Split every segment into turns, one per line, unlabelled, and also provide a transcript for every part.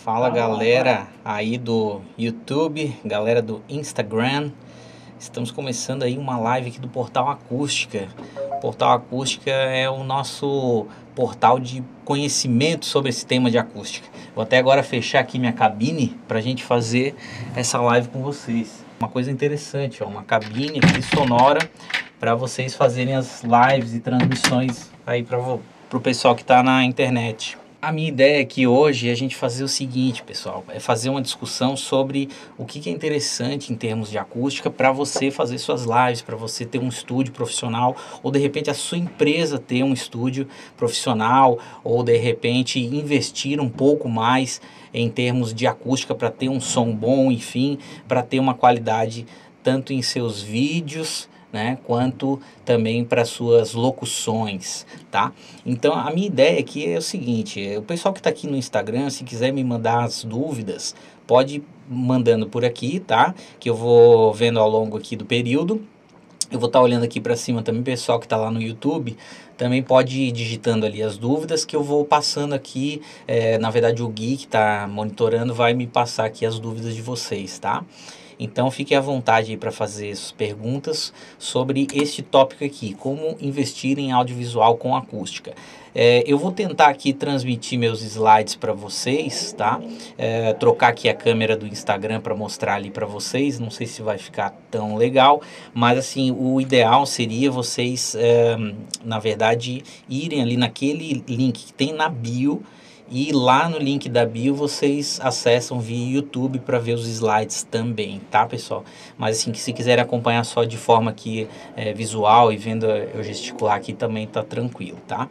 Fala galera aí do YouTube, galera do Instagram. Estamos começando aí uma live aqui do Portal Acústica. O Portal Acústica é o nosso portal de conhecimento sobre esse tema de acústica. Vou até agora fechar aqui minha cabine para a gente fazer essa live com vocês. Uma coisa interessante, ó, uma cabine aqui sonora para vocês fazerem as lives e transmissões aí para o pessoal que está na internet. A minha ideia aqui hoje é a gente fazer o seguinte, pessoal, é fazer uma discussão sobre o que é interessante em termos de acústica para você fazer suas lives, para você ter um estúdio profissional, ou de repente a sua empresa ter um estúdio profissional, ou de repente investir um pouco mais em termos de acústica para ter um som bom, enfim, para ter uma qualidade tanto em seus vídeos, né, quanto também para suas locuções, tá? Então a minha ideia aqui é o seguinte, o pessoal que está aqui no Instagram, se quiser me mandar as dúvidas, pode ir mandando por aqui, tá? Que eu vou vendo ao longo aqui do período. Eu vou estar olhando aqui para cima também, pessoal que está lá no YouTube, também pode ir digitando ali as dúvidas que eu vou passando aqui, na verdade o Gui que está monitorando vai me passar aqui as dúvidas de vocês, tá? Então fique à vontade aí para fazer as perguntas sobre este tópico aqui, como investir em audiovisual com acústica. Eu vou tentar aqui transmitir meus slides para vocês, tá? Trocar aqui a câmera do Instagram para mostrar ali para vocês, não sei se vai ficar tão legal, mas assim, o ideal seria vocês, na verdade, irem ali naquele link que tem na bio, e lá no link da bio vocês acessam via YouTube para ver os slides também, tá, pessoal? Mas assim, que se quiserem acompanhar só de forma aqui visual e vendo eu gesticular aqui também tá tranquilo, tá?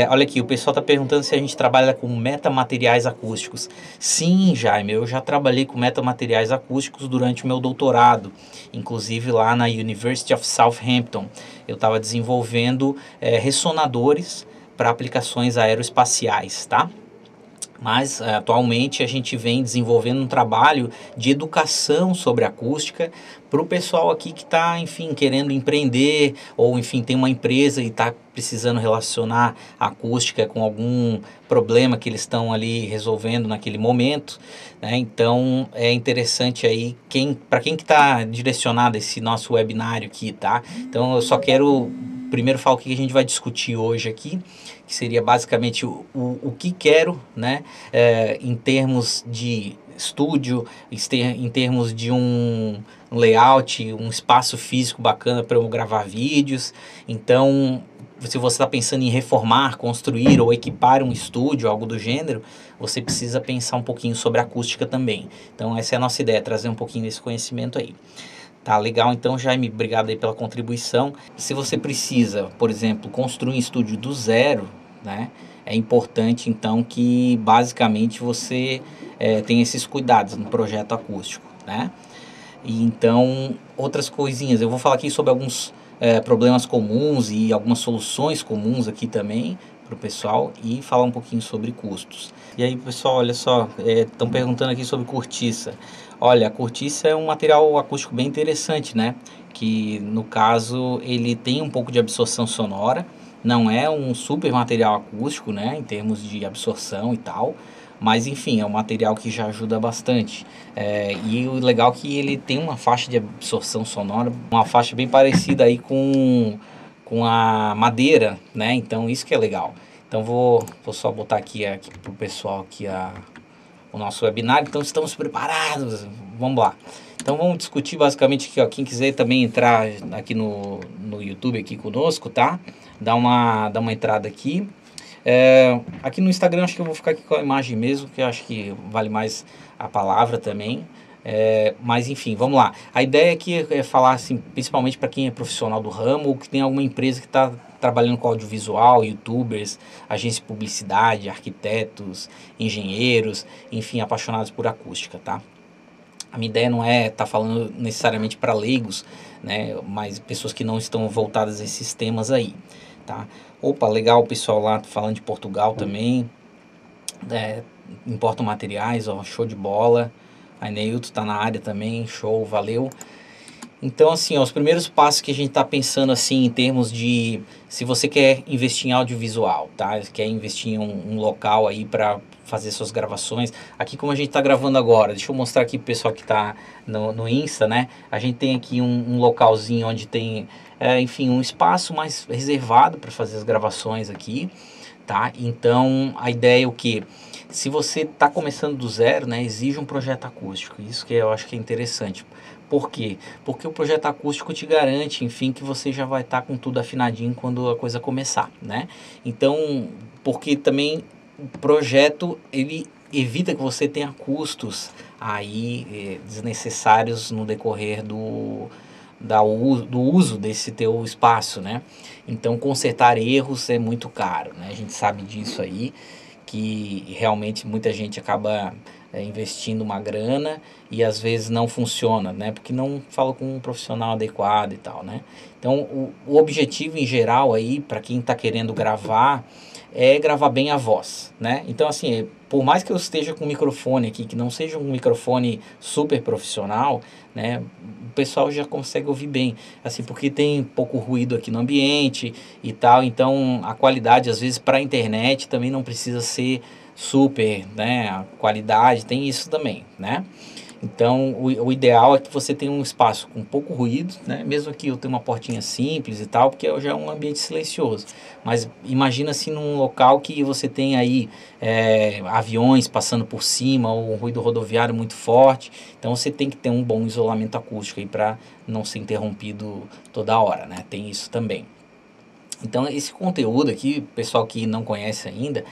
Olha aqui, o pessoal tá perguntando se a gente trabalha com metamateriais acústicos. Sim, Jaime, eu já trabalhei com metamateriais acústicos durante o meu doutorado, inclusive lá na University of Southampton. Eu estava desenvolvendo ressonadores para aplicações aeroespaciais, tá? Mas atualmente a gente vem desenvolvendo um trabalho de educação sobre acústica para o pessoal aqui que está, enfim, querendo empreender ou, enfim, tem uma empresa e está precisando relacionar a acústica com algum problema que eles estão ali resolvendo naquele momento, né? Então é interessante aí para quem que está direcionado esse nosso webinário aqui, tá? Então eu só quero primeiro falar o que a gente vai discutir hoje aqui, que seria basicamente o que quero, né, em termos de estúdio, em termos de um layout, um espaço físico bacana para eu gravar vídeos. Então, se você está pensando em reformar, construir ou equipar um estúdio, algo do gênero, você precisa pensar um pouquinho sobre acústica também. Então, essa é a nossa ideia, trazer um pouquinho desse conhecimento aí. Tá legal, então Jaime, obrigado aí pela contribuição. Se você precisa, por exemplo, construir um estúdio do zero, né, é importante então que basicamente você tenha esses cuidados no projeto acústico, né? E então, outras coisinhas, eu vou falar aqui sobre alguns problemas comuns e algumas soluções comuns aqui também para o pessoal e falar um pouquinho sobre custos. E aí, pessoal, olha só, estão perguntando aqui sobre cortiça. Olha, a cortiça é um material acústico bem interessante, né? Que no caso ele tem um pouco de absorção sonora, não é um super material acústico, né? Em termos de absorção e tal, mas enfim, é um material que já ajuda bastante. E o legal é que ele tem uma faixa de absorção sonora, uma faixa bem parecida aí com a madeira, né? Então isso que é legal. Então vou só botar aqui pro pessoal aqui o nosso webinar. Então estamos preparados, vamos lá. Então vamos discutir basicamente aqui, ó, quem quiser também entrar aqui no YouTube aqui conosco, tá? Dá uma entrada aqui. Aqui no Instagram acho que eu vou ficar aqui com a imagem mesmo, que eu acho que vale mais a palavra também. Mas enfim, vamos lá. A ideia aqui é falar assim, principalmente para quem é profissional do ramo ou que tem alguma empresa que está trabalhando com audiovisual, youtubers, agência de publicidade, arquitetos, engenheiros, enfim, apaixonados por acústica, tá? A minha ideia não é estar falando necessariamente para leigos, né, mas pessoas que não estão voltadas a esses temas aí, tá? Opa, legal o pessoal lá falando de Portugal também, importam materiais, ó, show de bola. A Neilton está na área também, show, valeu. Então, assim, ó, os primeiros passos que a gente está pensando, assim, em termos de... Se você quer investir em audiovisual, tá? Quer investir em um local aí para fazer suas gravações. Aqui, como a gente está gravando agora, deixa eu mostrar aqui pro pessoal que está no Insta, né? A gente tem aqui um localzinho onde tem, enfim, um espaço mais reservado para fazer as gravações aqui, tá? Então, a ideia é o quê? Se você está começando do zero, né, exige um projeto acústico. Isso que eu acho que é interessante. Por quê? Porque o projeto acústico te garante, enfim, que você já vai estar com tudo afinadinho quando a coisa começar, né? Então, porque também o projeto, ele evita que você tenha custos aí desnecessários no decorrer do uso desse teu espaço, né? Então, consertar erros é muito caro, né? A gente sabe disso aí, que realmente muita gente acaba investindo uma grana e às vezes não funciona, né? Porque não fala com um profissional adequado e tal, né? Então, o objetivo em geral aí, para quem está querendo gravar, é gravar bem a voz, né? Então, assim, por mais que eu esteja com um microfone aqui, que não seja um microfone super profissional, né? O pessoal já consegue ouvir bem, assim, porque tem pouco ruído aqui no ambiente e tal, então a qualidade, às vezes, para a internet também não precisa ser super, né? A qualidade tem isso também, né? Então, o ideal é que você tenha um espaço com pouco ruído, né? Mesmo que eu tenha uma portinha simples e tal, porque já é um ambiente silencioso. Mas imagina assim num local que você tem aí aviões passando por cima, ou um ruído rodoviário muito forte. Então, você tem que ter um bom isolamento acústico aí para não ser interrompido toda hora, né? Tem isso também. Então, esse conteúdo aqui, pessoal que não conhece ainda,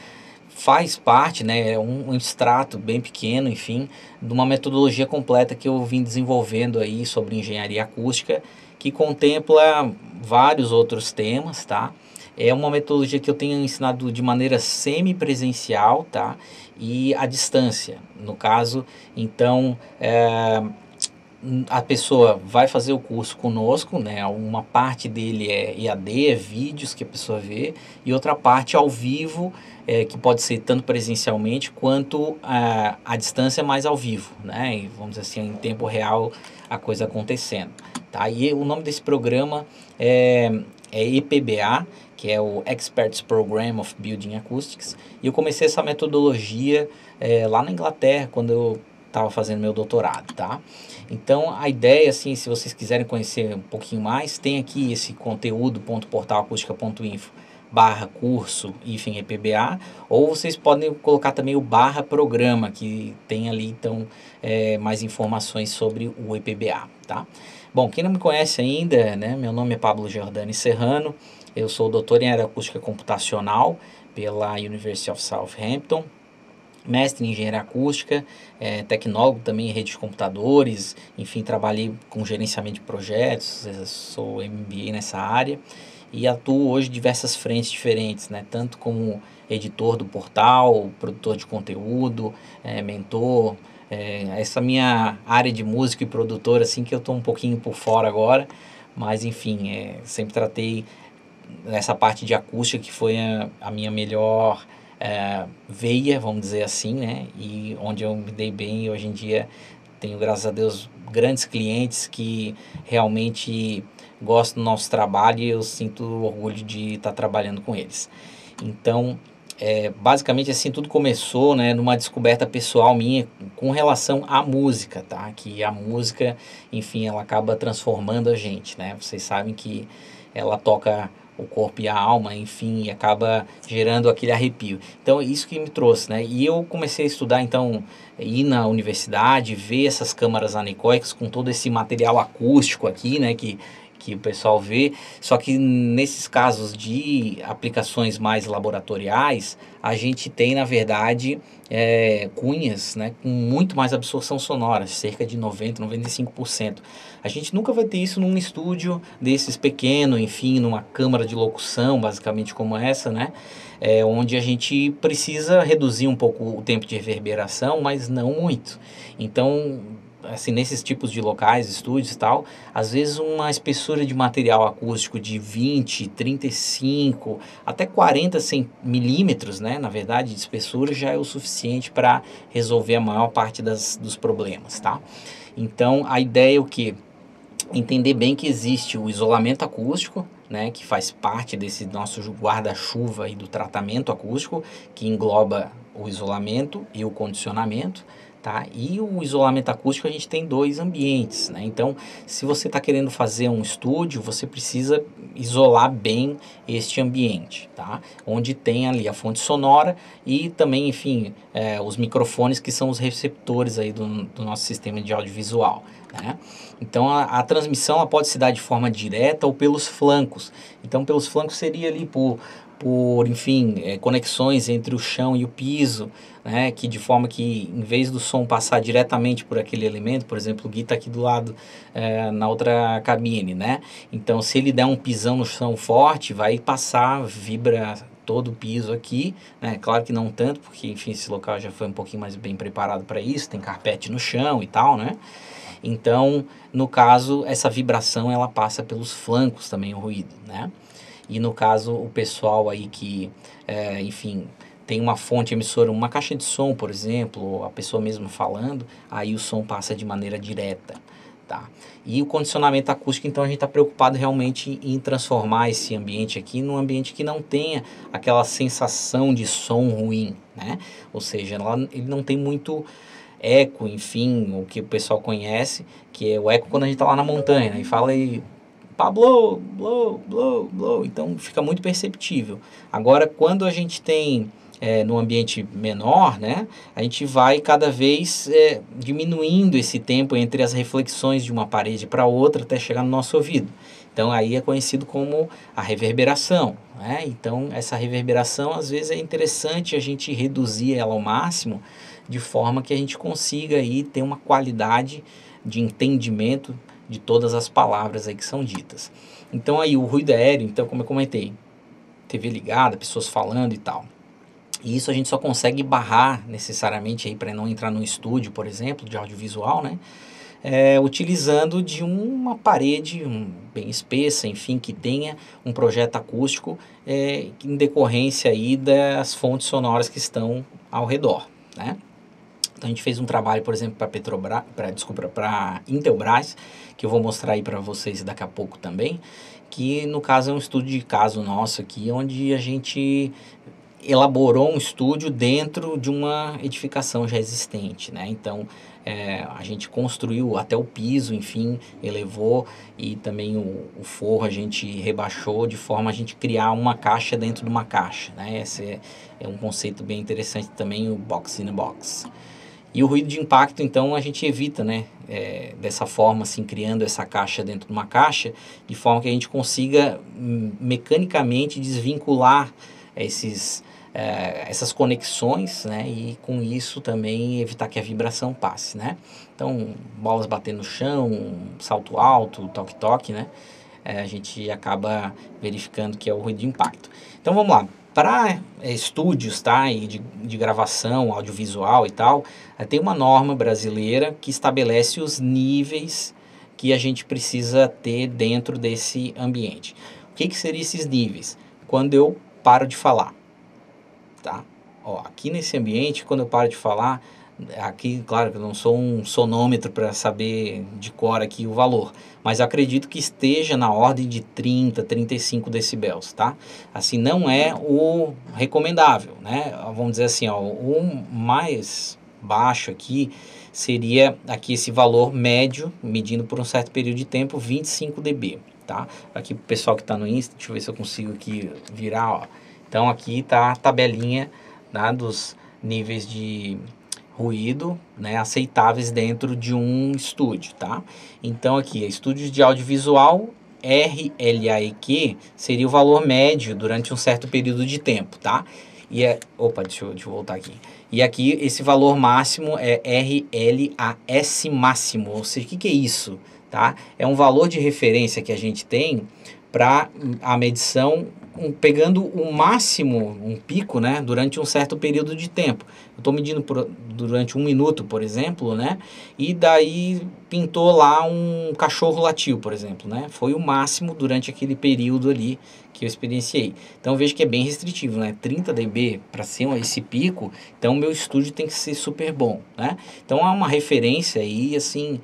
faz parte, né, um extrato bem pequeno, enfim, de uma metodologia completa que eu vim desenvolvendo aí sobre engenharia acústica, que contempla vários outros temas, tá? É uma metodologia que eu tenho ensinado de maneira semipresencial, tá? E à distância, no caso, então, a pessoa vai fazer o curso conosco, né? Uma parte dele é EAD, é vídeos que a pessoa vê, e outra parte ao vivo, que pode ser tanto presencialmente quanto à distância, mais ao vivo, né? E vamos dizer assim, em tempo real a coisa acontecendo, tá? E o nome desse programa é EPBA, que é o Experts Program of Building Acoustics, e eu comecei essa metodologia lá na Inglaterra, quando eu estava fazendo meu doutorado, tá? Então, a ideia, assim, se vocês quiserem conhecer um pouquinho mais, tem aqui esse conteúdo.portalacustica.info/curso, enfim, EPBA, ou vocês podem colocar também o /programa, que tem ali, então, mais informações sobre o EPBA, tá? Bom, quem não me conhece ainda, né, meu nome é Pablo Giordani Serrano, eu sou doutor em aeroacústica computacional pela University of Southampton, mestre em engenharia acústica, tecnólogo também em rede de computadores, enfim, trabalhei com gerenciamento de projetos, sou MBA nessa área e atuo hoje em diversas frentes diferentes, né? Tanto como editor do portal, produtor de conteúdo, mentor, essa minha área de músico e produtor, assim, que eu estou um pouquinho por fora agora, mas enfim, sempre tratei nessa parte de acústica que foi a minha melhor veia, vamos dizer assim, né? E onde eu me dei bem e hoje em dia tenho, graças a Deus, grandes clientes que realmente gostam do nosso trabalho e eu sinto orgulho de estar trabalhando com eles. Então, basicamente assim, tudo começou, né, numa descoberta pessoal minha com relação à música, tá? Que a música, enfim, ela acaba transformando a gente, né? Vocês sabem que ela toca o corpo e a alma, enfim, e acaba gerando aquele arrepio. Então, isso que me trouxe, né? E eu comecei a estudar, então, ir na universidade, ver essas câmaras anecoicas com todo esse material acústico aqui, né? Que o pessoal vê, só que nesses casos de aplicações mais laboratoriais, a gente tem, na verdade, cunhas, né, com muito mais absorção sonora, cerca de 90, 95%. A gente nunca vai ter isso num estúdio desses pequeno, enfim, numa câmara de locução, basicamente como essa, né, onde a gente precisa reduzir um pouco o tempo de reverberação, mas não muito. Então, assim, nesses tipos de locais, estúdios e tal, às vezes uma espessura de material acústico de 20, 35, até 40 milímetros, né, na verdade, de espessura já é o suficiente para resolver a maior parte dos problemas, tá? Então, a ideia é o quê? entender bem que existe o isolamento acústico, né, que faz parte desse nosso guarda-chuva aí do tratamento acústico, que engloba o isolamento e o condicionamento, tá? E o isolamento acústico a gente tem dois ambientes, né? Então, se você está querendo fazer um estúdio, você precisa isolar bem este ambiente, tá? Onde tem ali a fonte sonora e também, enfim, os microfones que são os receptores aí do nosso sistema de audiovisual, né? Então a transmissão ela pode se dar de forma direta ou pelos flancos. Então pelos flancos seria ali por enfim, conexões entre o chão e o piso, né? Que de forma que em vez do som passar diretamente por aquele elemento, por exemplo, o Gui está aqui do lado na outra cabine, né? Então se ele der um pisão no chão forte, vai passar, vibra todo o piso aqui, né? Claro que não tanto, porque enfim, esse local já foi um pouquinho mais bem preparado para isso, tem carpete no chão e tal, né? Então, no caso, essa vibração ela passa pelos flancos também, o ruído, né? E no caso, o pessoal aí que, enfim, tem uma fonte emissora, uma caixa de som, por exemplo, ou a pessoa mesmo falando, aí o som passa de maneira direta, tá? E o condicionamento acústico, então a gente está preocupado realmente em transformar esse ambiente aqui num ambiente que não tenha aquela sensação de som ruim, né? Ou seja, ele não tem muito eco, enfim, o que o pessoal conhece, que é o eco quando a gente está lá na montanha, né, e fala aí, pá, blow, blow, blow, blow, então fica muito perceptível. Agora, quando a gente tem no ambiente menor, né, a gente vai cada vez diminuindo esse tempo entre as reflexões de uma parede para outra até chegar no nosso ouvido. Então aí é conhecido como a reverberação, né? Então essa reverberação às vezes é interessante a gente reduzir ela ao máximo de forma que a gente consiga aí ter uma qualidade de entendimento de todas as palavras aí que são ditas. Então aí o ruído aéreo, então como eu comentei, TV ligada, pessoas falando e tal. E isso a gente só consegue barrar necessariamente aí para não entrar no estúdio, por exemplo, de audiovisual, né? Utilizando de uma parede bem espessa, enfim, que tenha um projeto acústico em decorrência aí das fontes sonoras que estão ao redor, né? Então a gente fez um trabalho, por exemplo, para Petrobras, para Intelbras, que eu vou mostrar aí para vocês daqui a pouco também, que no caso é um estudo de caso nosso aqui, onde a gente elaborou um estúdio dentro de uma edificação já existente, né? Então a gente construiu até o piso, enfim, elevou e também o forro a gente rebaixou de forma a gente criar uma caixa dentro de uma caixa, né? Esse é um conceito bem interessante também, o box in a box. E o ruído de impacto, então, a gente evita, né? Dessa forma, assim, criando essa caixa dentro de uma caixa, de forma que a gente consiga mecanicamente desvincular essas conexões, né? E com isso também evitar que a vibração passe, né? Então, bolas batendo no chão, salto alto, toque-toque, né? A gente acaba verificando que é o ruído de impacto. Então, vamos lá. Para estúdios, tá, e de gravação audiovisual e tal, tem uma norma brasileira que estabelece os níveis que a gente precisa ter dentro desse ambiente. O que seriam esses níveis? Quando eu paro de falar, tá? Ó, aqui nesse ambiente, quando eu paro de falar, aqui, claro que eu não sou um sonômetro para saber de cor aqui o valor, mas acredito que esteja na ordem de 30, 35 decibéis, tá? Assim, não é o recomendável, né? Vamos dizer assim, ó, o mais baixo aqui seria aqui esse valor médio, medindo por um certo período de tempo, 25 dB, tá? Aqui pro pessoal que está no Insta, deixa eu ver se eu consigo aqui virar, ó. Então aqui tá a tabelinha, né, dos níveis de ruído, né, aceitáveis dentro de um estúdio, tá? Então aqui, estúdios de audiovisual, RLAEQ seria o valor médio durante um certo período de tempo, tá? Opa, deixa eu voltar aqui. E aqui esse valor máximo é RLAS máximo, ou seja, o que é isso? Tá? É um valor de referência que a gente tem para a medição pegando o máximo, um pico, né, durante um certo período de tempo. estou medindo durante 1 minuto, por exemplo, né? E daí pintou lá um cachorro latiu, por exemplo, né? Foi o máximo durante aquele período ali que eu experienciei. Então vejo que é bem restritivo, né? 30 dB para cima esse pico, então meu estúdio tem que ser super bom, né? Então há uma referência aí, assim,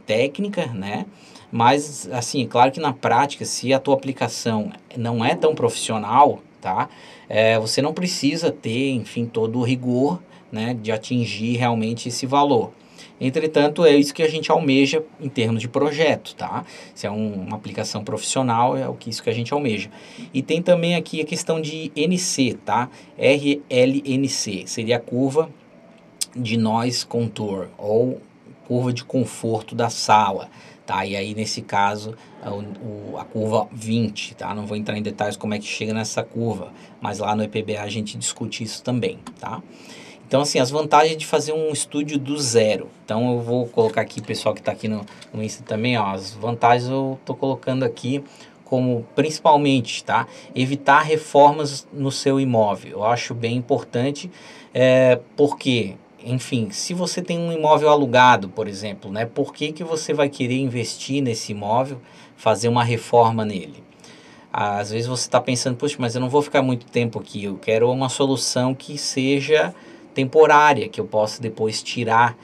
técnica, né? Mas, assim, claro que na prática, se a tua aplicação não é tão profissional, tá? Você não precisa ter, enfim, todo o rigor, né, de atingir realmente esse valor. Entretanto, é isso que a gente almeja em termos de projeto, tá? Se é uma aplicação profissional, isso que a gente almeja. E tem também aqui a questão de NC, tá? RLNC, seria a curva de Noise Contour, ou curva de conforto da sala, tá? E aí, nesse caso, a curva 20, tá? Não vou entrar em detalhes como é que chega nessa curva, mas lá no EPBA a gente discute isso também, tá? Então, assim, as vantagens de fazer um estúdio do zero. Então, eu vou colocar aqui, pessoal que está aqui no Insta também, ó, as vantagens eu estou colocando aqui como, principalmente, tá? Evitar reformas no seu imóvel. Eu acho bem importante, porque, enfim, se você tem um imóvel alugado, por exemplo, né? Por que você vai querer investir nesse imóvel, fazer uma reforma nele? Às vezes você está pensando, poxa, mas eu não vou ficar muito tempo aqui, eu quero uma solução que seja temporária, que eu possa depois tirar,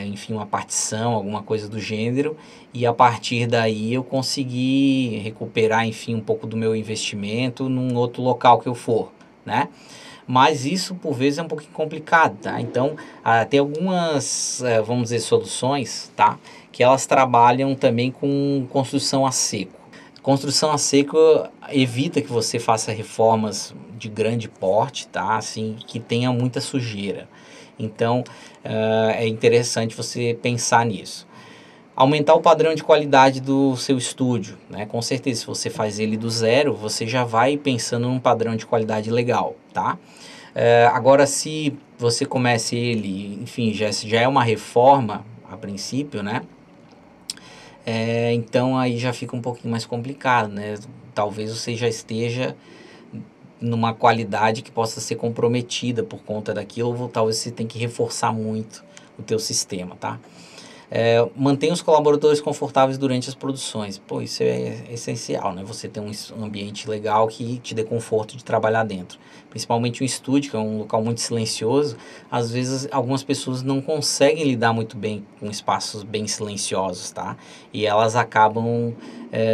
enfim, uma partição, alguma coisa do gênero, e a partir daí eu conseguir recuperar, enfim, um pouco do meu investimento num outro local que eu for, né? Mas isso, por vezes, é um pouquinho complicado, tá? Então, tem algumas, vamos dizer, soluções, tá? Que elas trabalham também com construção a seco. Construção a seco evita que você faça reformas de grande porte, tá? Assim, que tenha muita sujeira. Então, é interessante você pensar nisso. Aumentar o padrão de qualidade do seu estúdio, né? Com certeza, se você faz ele do zero, você já vai pensando num padrão de qualidade legal, tá? Agora, se você começa ele, enfim, já é uma reforma a princípio, né? Então aí já fica um pouquinho mais complicado, né? Talvez você já esteja numa qualidade que possa ser comprometida por conta daquilo, ou talvez você tenha que reforçar muito o teu sistema, tá? Mantenha os colaboradores confortáveis durante as produções. Pô, isso é essencial, né? Você ter um ambiente legal que te dê conforto de trabalhar dentro. Principalmente um estúdio, que é um local muito silencioso. Às vezes, algumas pessoas não conseguem lidar muito bem com espaços bem silenciosos, tá? E elas acabam,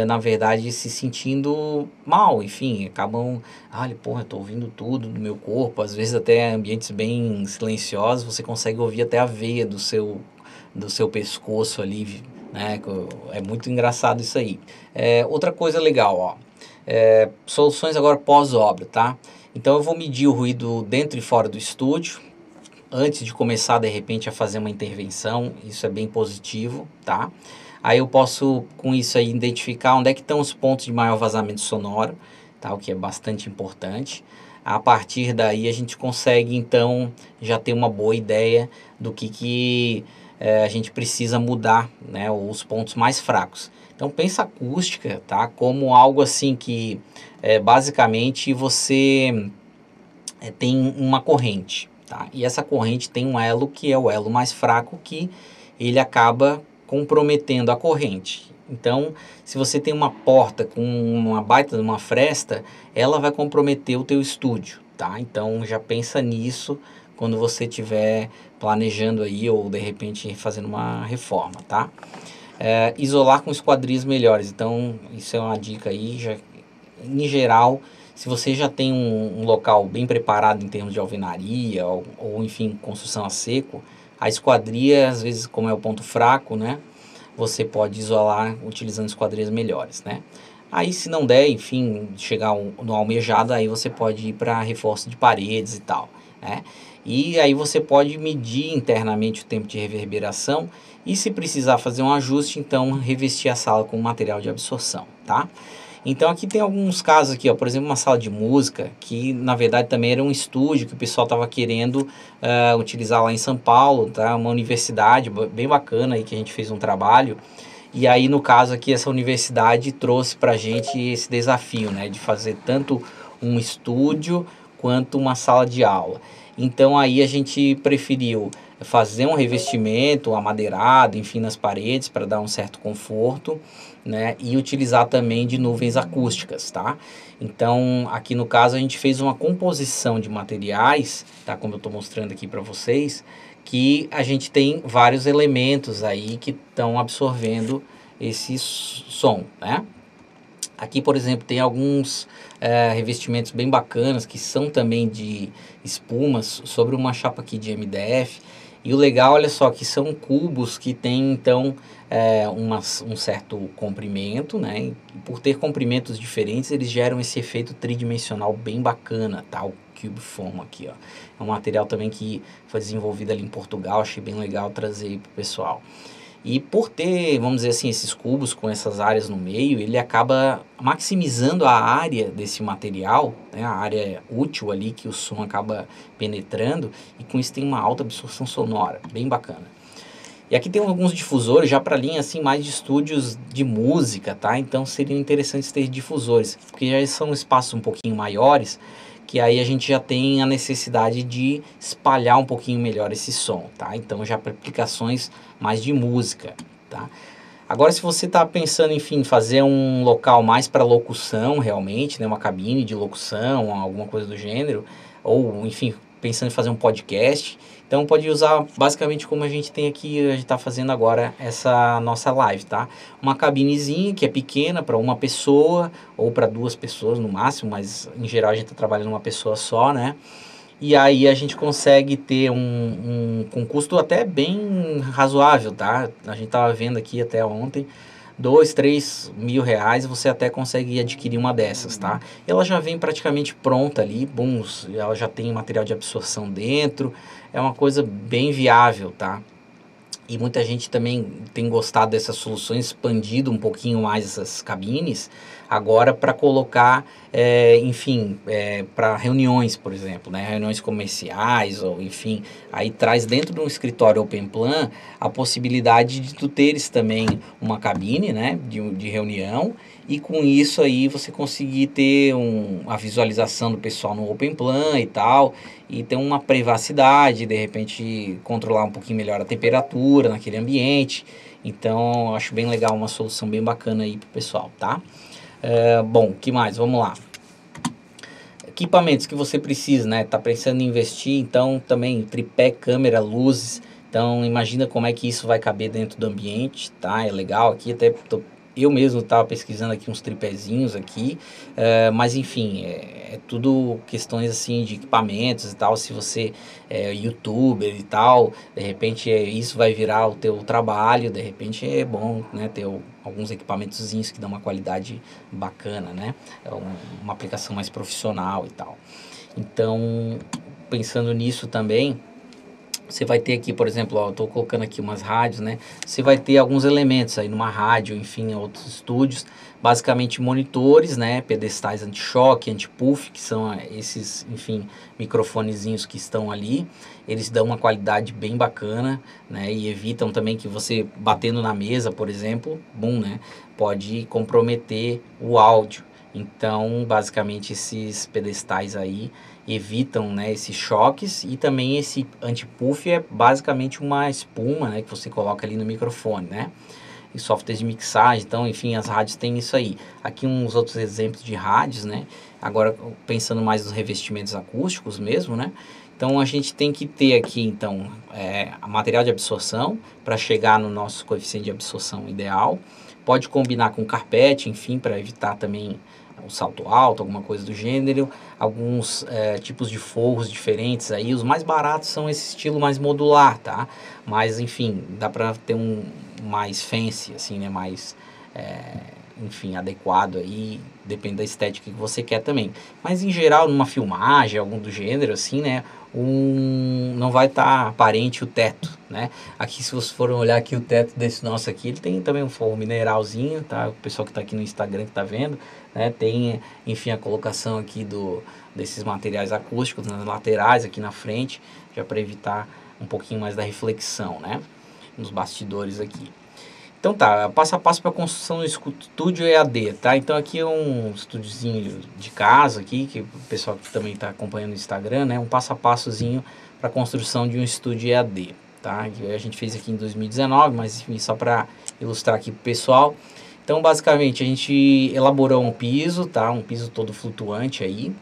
na verdade, se sentindo mal. Enfim, acabam... Olha, porra, eu tô ouvindo tudo do meu corpo. Às vezes, até ambientes bem silenciosos, você consegue ouvir até a veia do seu pescoço ali, né? É muito engraçado isso aí. Outra coisa legal, ó, soluções agora pós-obra, tá? Então eu vou medir o ruído dentro e fora do estúdio, antes de começar de repente a fazer uma intervenção, isso é bem positivo, tá? Aí eu posso com isso aí identificar onde é que estão os pontos de maior vazamento sonoro, tá? O que é bastante importante. A partir daí a gente consegue então já ter uma boa ideia do que a gente precisa mudar, né, os pontos mais fracos. Então pensa a acústica, tá, como algo assim que basicamente você tem uma corrente, tá, e essa corrente tem um elo que é o elo mais fraco, que ele acaba comprometendo a corrente. Então, se você tem uma porta com uma baita de uma fresta, ela vai comprometer o teu estúdio, tá? Então já pensa nisso quando você estiver planejando aí ou de repente fazendo uma reforma, tá? Isolar com esquadrias melhores. Então isso é uma dica aí, já, em geral, se você já tem um local bem preparado em termos de alvenaria ou enfim, construção a seco, a esquadria, às vezes, como é o ponto fraco, né? Você pode isolar utilizando esquadrias melhores, né? Aí, se não der, enfim, chegar no almejado, aí você pode ir para reforço de paredes e tal, né? E aí você pode medir internamente o tempo de reverberação e, se precisar fazer um ajuste, então revestir a sala com material de absorção, tá? Então aqui tem alguns casos aqui, ó, por exemplo, uma sala de música, que na verdade também era um estúdio que o pessoal estava querendo utilizar lá em São Paulo, tá? Uma universidade bem bacana aí que a gente fez um trabalho. E aí no caso aqui essa universidade trouxe pra gente esse desafio, né, de fazer tanto um estúdio quanto uma sala de aula. Então aí a gente preferiu fazer um revestimento amadeirado, enfim, nas paredes para dar um certo conforto, né? E utilizar também de nuvens acústicas, tá? Então aqui no caso a gente fez uma composição de materiais, tá? Como eu estou mostrando aqui para vocês, que a gente tem vários elementos aí que estão absorvendo esse som, né? Aqui, por exemplo, tem alguns revestimentos bem bacanas que são também de espumas sobre uma chapa aqui de MDF. E o legal, olha só, que são cubos que tem então um certo comprimento, né? E por ter comprimentos diferentes, eles geram esse efeito tridimensional bem bacana, tá? O Cubeform aqui, ó. É um material também que foi desenvolvido ali em Portugal, achei bem legal trazer aí pro pessoal. E por ter, vamos dizer assim, esses cubos com essas áreas no meio, ele acaba maximizando a área desse material, né, a área útil ali que o som acaba penetrando, e com isso tem uma alta absorção sonora, bem bacana. E aqui tem alguns difusores já para linha assim mais de estúdios de música, tá? Então seriam interessantes ter difusores, porque já são espaços um pouquinho maiores, que aí a gente já tem a necessidade de espalhar um pouquinho melhor esse som, tá? Então já para aplicações mais de música, tá? Agora se você está pensando, enfim, fazer um local mais para locução realmente, né, uma cabine de locução, alguma coisa do gênero, ou enfim, pensando em fazer um podcast, então pode usar basicamente como a gente tem aqui, a gente está fazendo agora essa nossa live, tá? Uma cabinezinha que é pequena para uma pessoa ou para duas pessoas no máximo, mas em geral a gente está trabalhando uma pessoa só, né? E aí a gente consegue ter com custo até bem razoável, tá? A gente tava vendo aqui até ontem, 2, 3 mil reais você até consegue adquirir uma dessas, tá? Ela já vem praticamente pronta ali, ela já tem material de absorção dentro, é uma coisa bem viável, tá? E muita gente também tem gostado dessas soluções, expandido um pouquinho mais essas cabines, agora para colocar, enfim, para reuniões, por exemplo, né? Reuniões comerciais, ou enfim, aí traz dentro de um escritório Open Plan a possibilidade de tu teres também uma cabine, né, de reunião, e com isso aí você conseguir ter a visualização do pessoal no Open Plan e tal, e ter uma privacidade, de repente controlar um pouquinho melhor a temperatura naquele ambiente. Então, eu acho bem legal, uma solução bem bacana aí pro pessoal, tá? Bom, o que mais? Vamos lá. Equipamentos que você precisa, né? Tá pensando em investir, então também tripé, câmera, luzes. Então, imagina como é que isso vai caber dentro do ambiente, tá? É legal aqui, até eu mesmo estava pesquisando aqui uns tripézinhos aqui, mas enfim, é tudo questões assim de equipamentos e tal. Se você é youtuber e tal, de repente isso vai virar o teu trabalho, de repente é bom, né, ter alguns equipamentozinhos que dão uma qualidade bacana, né, uma aplicação mais profissional e tal. Então, pensando nisso também, você vai ter aqui, por exemplo, ó, eu estou colocando aqui umas rádios, né? Você vai ter alguns elementos aí numa rádio, enfim, em outros estúdios, basicamente monitores, né? Pedestais anti-choque, anti-puff, que são esses, enfim, microfonezinhos que estão ali. Eles dão uma qualidade bem bacana, né? E evitam também que você batendo na mesa, por exemplo, né? Pode comprometer o áudio. Então, basicamente, esses pedestais aí evitam, né, esses choques, e também esse anti-puff é basicamente uma espuma, né, que você coloca ali no microfone, né? E softwares de mixagem, então, enfim, as rádios têm isso aí. Aqui uns outros exemplos de rádios, né? Agora, pensando mais nos revestimentos acústicos mesmo, né? Então, a gente tem que ter aqui, então, material de absorção para chegar no nosso coeficiente de absorção ideal. Pode combinar com carpete, enfim, para evitar também o salto alto, alguma coisa do gênero. Alguns tipos de forros diferentes aí. Os mais baratos são esse estilo mais modular, tá? Mas, enfim, dá para ter um mais fancy, assim, né? Mais, enfim, adequado aí. Depende da estética que você quer também. Mas, em geral, numa filmagem, algum do gênero, assim, né? Não vai estar aparente o teto, né? Aqui, se vocês forem olhar aqui o teto desse nosso aqui, ele tem também um forro mineralzinho, tá? O pessoal que está aqui no Instagram que está vendo, né? Tem, enfim, a colocação aqui desses materiais acústicos nas laterais, aqui na frente, já para evitar um pouquinho mais da reflexão, né? Nos bastidores aqui. Então tá, passo a passo para a construção do estúdio EAD, tá? Então aqui é um estúdiozinho de casa aqui, que o pessoal que também está acompanhando no Instagram, né? Um passo a passozinho para a construção de um estúdio EAD, tá? Que a gente fez aqui em 2019, mas enfim, só para ilustrar aqui pro pessoal. Então basicamente a gente elaborou um piso, tá? Um piso todo flutuante aí.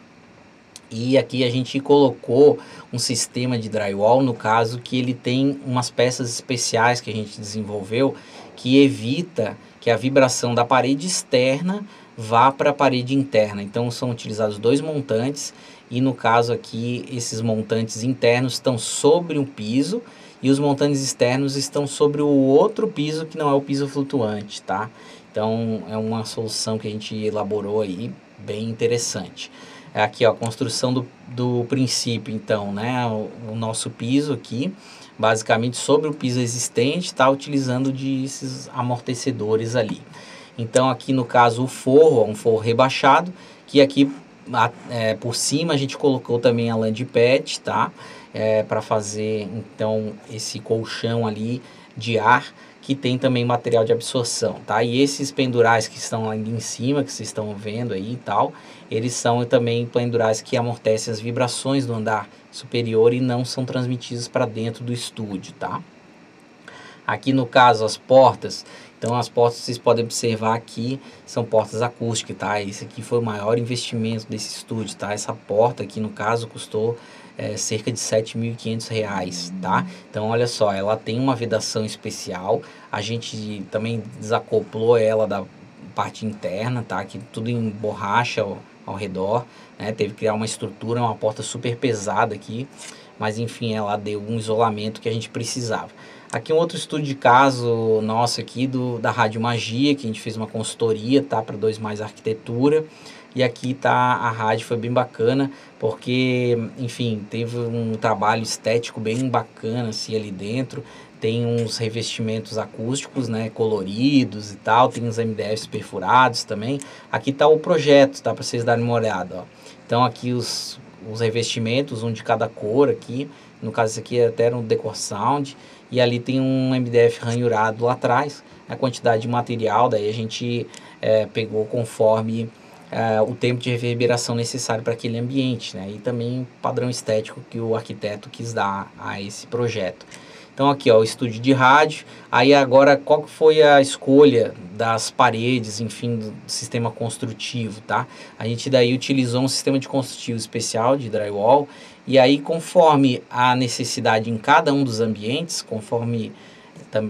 E aqui a gente colocou um sistema de drywall, no caso que ele tem umas peças especiais que a gente desenvolveu que evita que a vibração da parede externa vá para a parede interna. Então são utilizados dois montantes e no caso aqui esses montantes internos estão sobre um piso e os montantes externos estão sobre o outro piso que não é o piso flutuante, tá? Então é uma solução que a gente elaborou aí, bem interessante. Aqui ó, a construção do princípio então, né, o nosso piso aqui, basicamente sobre o piso existente, está utilizando esses amortecedores ali. Então aqui no caso o forro, um forro rebaixado, que aqui por cima a gente colocou também a land pad, tá? Para fazer então esse colchão ali de ar, que tem também material de absorção, tá? E esses pendurais que estão ali em cima, que vocês estão vendo aí e tal, eles são também pendurais que amortecem as vibrações do andar superior e não são transmitidos para dentro do estúdio, tá? Aqui no caso as portas, então as portas vocês podem observar aqui, são portas acústicas, tá? Esse aqui foi o maior investimento desse estúdio, tá? Essa porta aqui no caso custou cerca de R$7.500, tá? Então olha só, ela tem uma vedação especial, a gente também desacoplou ela da parte interna, tá? Aqui tudo em borracha ao redor, né? Teve que criar uma estrutura, uma porta super pesada aqui, mas enfim, ela deu um isolamento que a gente precisava. Aqui um outro estudo de caso nosso aqui da Rádio Magia, que a gente fez uma consultoria, tá? Para 2 Mais Arquitetura. E aqui tá a rádio, foi bem bacana, porque, enfim, teve um trabalho estético bem bacana assim ali dentro. Tem uns revestimentos acústicos, né, coloridos e tal, tem uns MDFs perfurados também. Aqui tá o projeto, tá? Para vocês darem uma olhada, ó. Então aqui os revestimentos, um de cada cor aqui. No caso esse aqui até era um Decor Sound. E ali tem um MDF ranhurado lá atrás, a quantidade de material, daí a gente pegou conforme o tempo de reverberação necessário para aquele ambiente, né? E também o padrão estético que o arquiteto quis dar a esse projeto. Então aqui ó, o estúdio de rádio, aí agora qual que foi a escolha das paredes, enfim, do sistema construtivo, tá? A gente daí utilizou um sistema de construtivo especial de drywall, e aí conforme a necessidade em cada um dos ambientes, conforme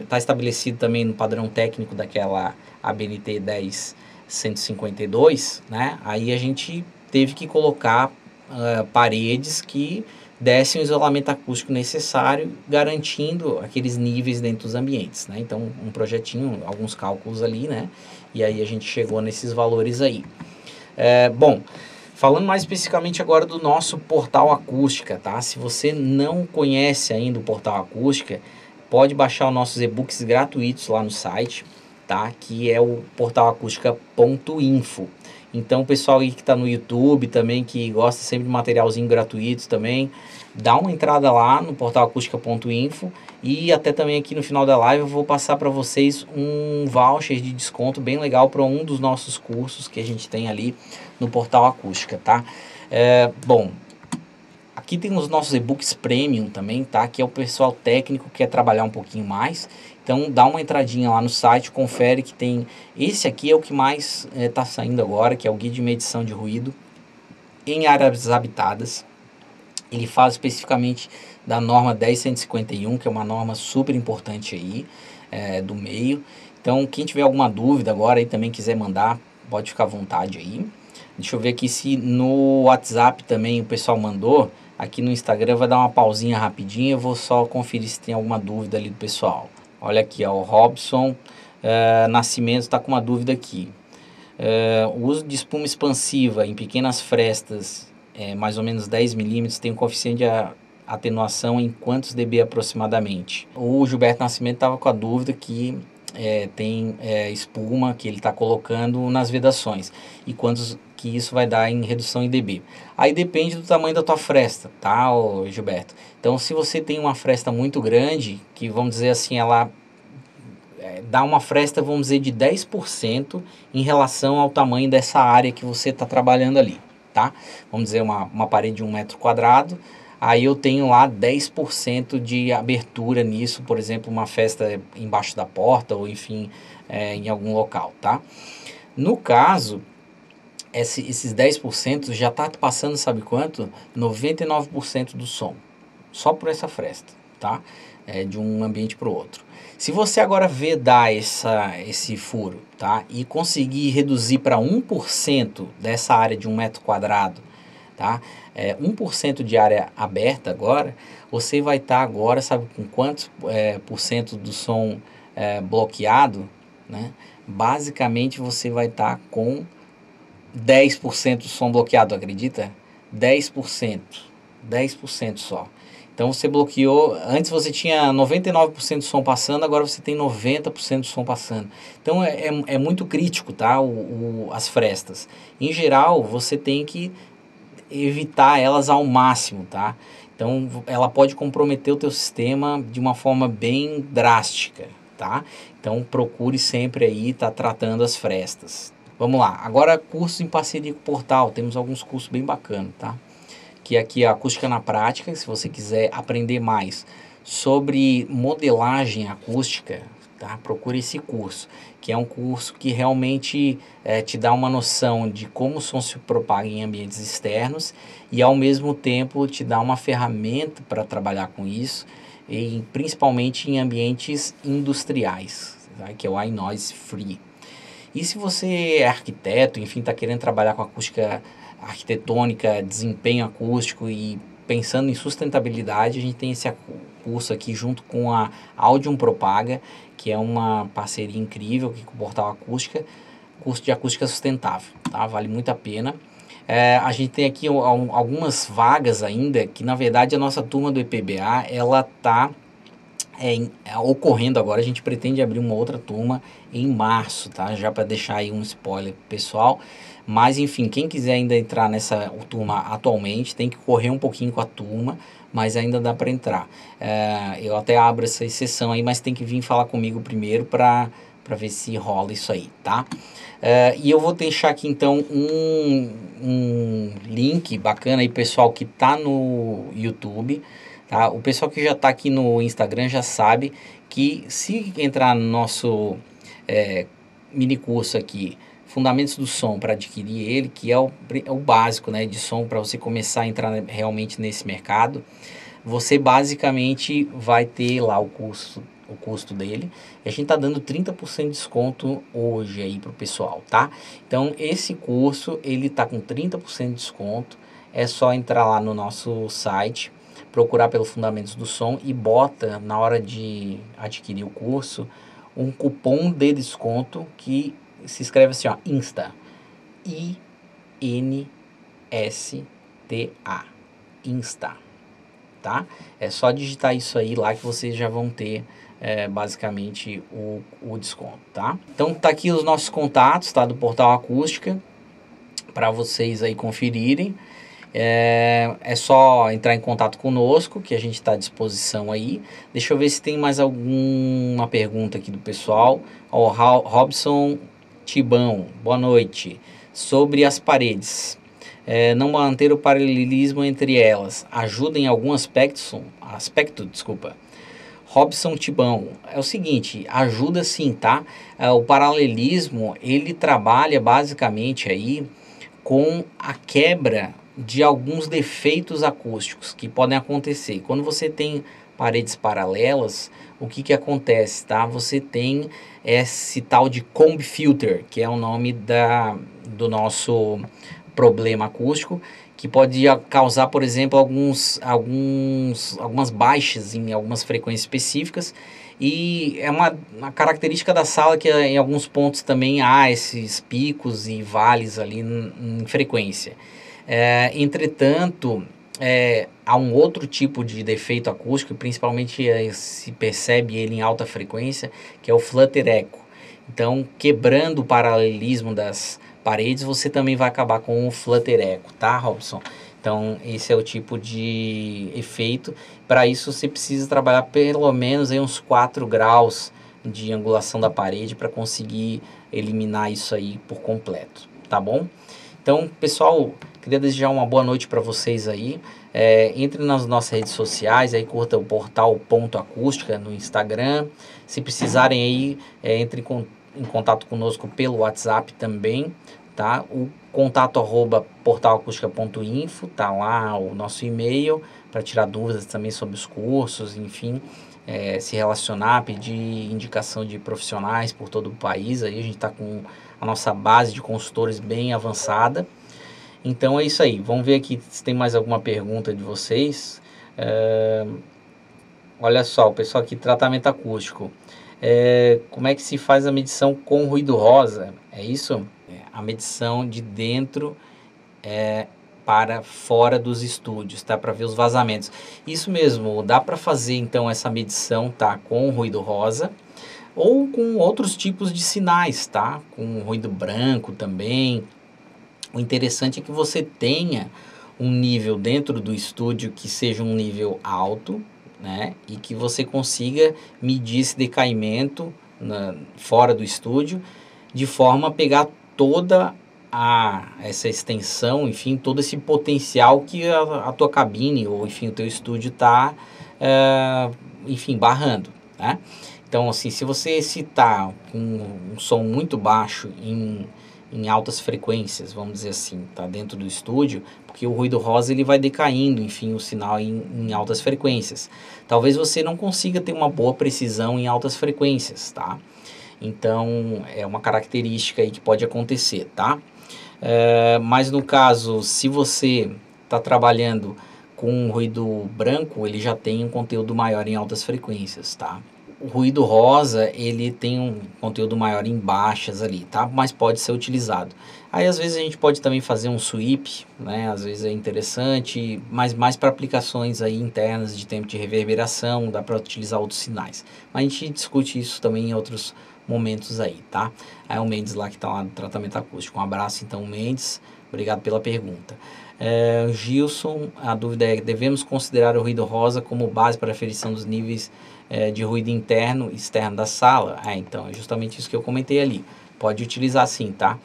está estabelecido também no padrão técnico daquela ABNT 10152, né? Aí a gente teve que colocar paredes que dessem o isolamento acústico necessário, garantindo aqueles níveis dentro dos ambientes, né? Então, um projetinho, alguns cálculos ali, né? E aí a gente chegou nesses valores aí. Bom, falando mais especificamente agora do nosso Portal Acústica, tá? Se você não conhece ainda o Portal Acústica, pode baixar os nossos e-books gratuitos lá no site, tá? Que é o portalacústica.info. Então, o pessoal aí que está no YouTube também, que gosta sempre de materialzinho gratuito também, dá uma entrada lá no portalacústica.info, e até também aqui no final da live eu vou passar para vocês um voucher de desconto bem legal para um dos nossos cursos que a gente tem ali no Portal Acústica, tá? Bom, aqui tem os nossos e-books premium também, tá? Que é o pessoal técnico que quer trabalhar um pouquinho mais. Então dá uma entradinha lá no site, confere que tem... Esse aqui é o que mais está saindo agora, que é o Guia de Medição de Ruído em Áreas Habitadas. Ele fala especificamente da norma 10151, que é uma norma super importante aí, do meio. Então quem tiver alguma dúvida agora e também quiser mandar, pode ficar à vontade aí. Deixa eu ver aqui se no WhatsApp também o pessoal mandou. Aqui no Instagram vai dar uma pausinha rapidinho, eu vou só conferir se tem alguma dúvida ali do pessoal. Olha aqui, ó, o Robson Nascimento está com uma dúvida aqui. O uso de espuma expansiva em pequenas frestas, mais ou menos 10 milímetros, tem um coeficiente de atenuação em quantos dB aproximadamente? O Gilberto Nascimento estava com a dúvida que tem espuma que ele está colocando nas vedações e quantos que isso vai dar em redução em dB. Aí depende do tamanho da tua fresta, tá, Gilberto? Então se você tem uma fresta muito grande, que vamos dizer assim, ela dá uma fresta, vamos dizer, de 10% em relação ao tamanho dessa área que você está trabalhando ali, tá? Vamos dizer, uma parede de 1 m², aí eu tenho lá 10% de abertura nisso, por exemplo, uma festa embaixo da porta, ou enfim, em algum local, tá? No caso, esses 10% já está passando, sabe quanto? 99% do som, só por essa fresta, tá? De um ambiente para o outro. Se você agora vedar esse furo, tá? E conseguir reduzir para 1% dessa área de 1 m², tá? 1% de área aberta agora, você vai estar agora, sabe com quantos por cento do som bloqueado, né? Basicamente você vai estar com 10% do som bloqueado, acredita? 10%. 10% só. Então você bloqueou, antes você tinha 99% do som passando, agora você tem 90% do som passando. Então é muito crítico, tá? As frestas. Em geral, você tem que evitar elas ao máximo, tá? Então ela pode comprometer o teu sistema de uma forma bem drástica, tá? Então procure sempre aí estar tratando as frestas. Vamos lá, agora curso em parceria com o Portal, temos alguns cursos bem bacanas, tá? Que aqui é a Acústica na Prática, se você quiser aprender mais sobre modelagem acústica, tá? Procure esse curso, que é um curso que realmente te dá uma noção de como o som se propaga em ambientes externos e ao mesmo tempo te dá uma ferramenta para trabalhar com isso, principalmente em ambientes industriais, tá? Que é o iNoise Free. E se você é arquiteto, enfim, está querendo trabalhar com acústica arquitetônica, desempenho acústico e pensando em sustentabilidade, a gente tem esse curso aqui junto com a Audium Propaga, que é uma parceria incrível aqui com o Portal Acústica, curso de acústica sustentável, tá? Vale muito a pena. A gente tem aqui algumas vagas ainda, que na verdade a nossa turma do EPBA, ela está ocorrendo agora. A gente pretende abrir uma outra turma em março, tá? Já para deixar aí um spoiler pro pessoal. Mas enfim, quem quiser ainda entrar nessa turma atualmente, tem que correr um pouquinho com a turma, mas ainda dá para entrar. Eu até abro essa exceção aí, mas tem que vir falar comigo primeiro para ver se rola isso aí, tá? E eu vou deixar aqui então um link bacana aí, pessoal, que tá no YouTube. Tá? O pessoal que já está aqui no Instagram já sabe que se entrar no nosso mini curso aqui, Fundamentos do Som, para adquirir ele, que é o básico, né, de som para você começar a entrar realmente nesse mercado, você basicamente vai ter lá o custo dele. E a gente está dando 30% de desconto hoje aí para o pessoal, tá? Então esse curso ele está com 30% de desconto. É só entrar lá no nosso site, procurar pelo Fundamentos do Som e bota na hora de adquirir o curso um cupom de desconto que se escreve assim, ó, INSTA, INSTA, INSTA, tá? É só digitar isso aí lá que vocês já vão ter basicamente o desconto, tá? Então tá aqui os nossos contatos, tá, do Portal Acústica, para vocês aí conferirem. É só entrar em contato conosco, que a gente está à disposição aí. Deixa eu ver se tem mais alguma pergunta aqui do pessoal. O Robson Tibão, boa noite. Sobre as paredes, não manter o paralelismo entre elas ajuda em algum aspecto, desculpa. Robson Tibão, é o seguinte, ajuda sim, tá? O paralelismo, ele trabalha basicamente aí com a quebra de alguns defeitos acústicos que podem acontecer. Quando você tem paredes paralelas, o que acontece, tá? Você tem esse tal de comb filter, que é o nome do nosso problema acústico, que pode causar, por exemplo, algumas baixas em algumas frequências específicas. E é uma característica da sala que em alguns pontos também há esses picos e vales ali em frequência. Entretanto, há um outro tipo de defeito acústico, principalmente se percebe ele em alta frequência, que é o flutter echo. Então, quebrando o paralelismo das paredes, você também vai acabar com o flutter echo, tá, Robson? Então, esse é o tipo de efeito. Para isso, você precisa trabalhar pelo menos aí uns 4 graus de angulação da parede para conseguir eliminar isso aí por completo, tá bom? Então, pessoal, queria desejar uma boa noite para vocês aí. Entre nas nossas redes sociais, aí curta o portal Ponto Acústica no Instagram. Se precisarem aí, entre em contato conosco pelo WhatsApp também, tá? O contato @portalacustica.info, tá lá o nosso e-mail para tirar dúvidas também sobre os cursos, enfim, se relacionar, pedir indicação de profissionais por todo o país. Aí a gente está com a nossa base de consultores bem avançada. Então é isso aí, vamos ver aqui se tem mais alguma pergunta de vocês. Olha só, o pessoal aqui, tratamento acústico. Como é que se faz a medição com ruído rosa? É isso? A medição de dentro para fora dos estúdios, tá? Para ver os vazamentos. Isso mesmo, dá para fazer então essa medição, tá? Com ruído rosa ou com outros tipos de sinais, tá? Com ruído branco também. O interessante é que você tenha um nível dentro do estúdio que seja um nível alto, né? E que você consiga medir esse decaimento fora do estúdio, de forma a pegar toda essa extensão, enfim, todo esse potencial que a tua cabine ou, enfim, o teu estúdio está, enfim, barrando, né? Então, assim, se você está com um som muito baixo em altas frequências, vamos dizer assim, tá dentro do estúdio, porque o ruído rosa ele vai decaindo, enfim, o sinal em altas frequências. Talvez você não consiga ter uma boa precisão em altas frequências, tá? Então, é uma característica aí que pode acontecer, tá? Mas no caso, se você está trabalhando com um ruído branco, ele já tem um conteúdo maior em altas frequências, tá? O ruído rosa, ele tem um conteúdo maior em baixas ali, tá? Mas pode ser utilizado. Aí, às vezes, a gente pode também fazer um sweep, né? Às vezes é interessante, mas mais para aplicações aí internas de tempo de reverberação, dá para utilizar outros sinais. Mas a gente discute isso também em outros momentos aí, tá? Aí o Mendes lá que tá lá no tratamento acústico. Um abraço, então, Mendes. Obrigado pela pergunta. Gilson, a dúvida é: devemos considerar o ruído rosa como base para a aferição dos níveis de ruído interno e externo da sala? Então, é justamente isso que eu comentei ali. Pode utilizar sim, tá?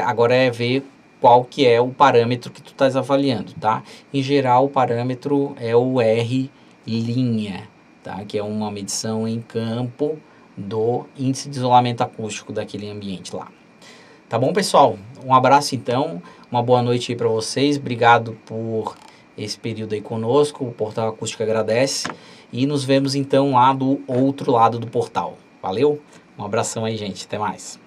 Agora é ver qual que é o parâmetro que tu estás avaliando, tá? Em geral, o parâmetro é o R', tá? Que é uma medição em campo do índice de isolamento acústico daquele ambiente lá. Tá bom, pessoal? Um abraço, então. Uma boa noite aí para vocês. Obrigado por esse período aí conosco. O Portal Acústica agradece. E nos vemos, então, lá do outro lado do portal. Valeu? Um abração aí, gente. Até mais.